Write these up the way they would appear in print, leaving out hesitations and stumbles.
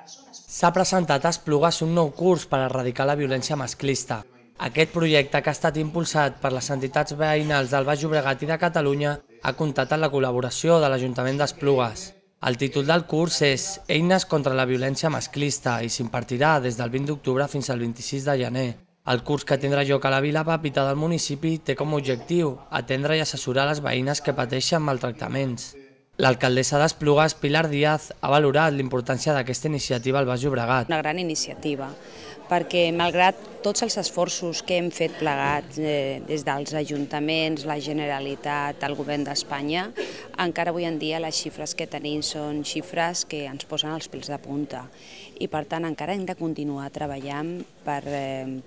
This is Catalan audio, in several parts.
S'ha presentat a Esplugues un nou curs per erradicar la violència masclista. Aquest projecte, que ha estat impulsat per les entitats veïnals del Baix Llobregat i de Catalunya, ha comptat amb la col·laboració de l'Ajuntament d'Esplugues. El títol del curs és Eines contra la violència masclista i s'impartirà des del 20 d'octubre fins al 26 de gener. El curs, que tindrà lloc a la Vila Pepita del municipi, té com a objectiu atendre i assessorar les veïnes que pateixen maltractaments. L'alcaldessa d'Esplugues, Pilar Díaz, ha valorat l'importància d'aquesta iniciativa al Baix Llobregat. Una gran iniciativa, perquè malgrat tots els esforços que hem fet plegats des dels ajuntaments, la Generalitat, el Govern d'Espanya, encara avui en dia les xifres que tenim són xifres que ens posen els pèls de punta i per tant encara hem de continuar treballant per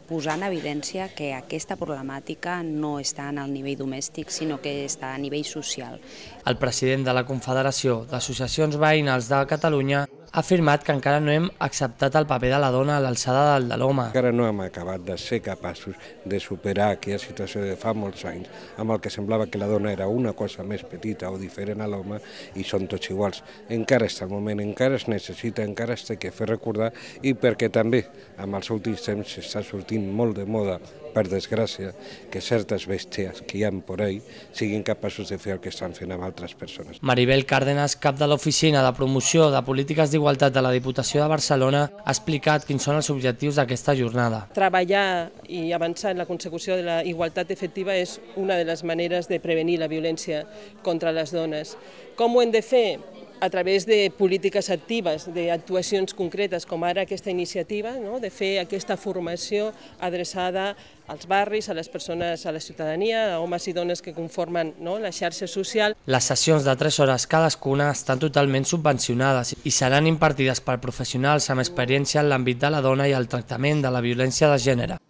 posar en evidència que aquesta problemàtica no està en el nivell domèstic sinó que està a nivell social. El president de la Confederació d'Associacions Veïnals de Catalunya ha afirmat que encara no hem acceptat el paper de la dona a l'alçada del de l'home. Encara no hem acabat de ser capaços de superar aquella situació de fa molts anys amb el que semblava que la dona era una cosa més petita o diferent a l'home i són tots iguals. Encara està el moment, encara es necessita, encara es té que fer recordar i perquè també amb els últims temps s'està sortint molt de moda, per desgràcia, que certes bèsties que hi ha per ahí siguin capaços de fer el que estan fent amb altres persones. Maribel Cárdenas, cap de l'Oficina de Promoció de Polítiques d'Igualtat de la Diputació de Barcelona, ha explicat quins són els objectius d'aquesta jornada. Treballar i avançar en la consecució de la igualtat efectiva és una de les maneres de prevenir la violència contra les dones. Com ho hem de fer? A través de polítiques actives, d'actuacions concretes, com ara aquesta iniciativa, de fer aquesta formació adreçada als barris, a les persones, a la ciutadania, a homes i dones que conformen la xarxa social. Les sessions de 3 hores cadascuna estan totalment subvencionades i seran impartides per professionals amb experiència en l'àmbit de la dona i el tractament de la violència de gènere.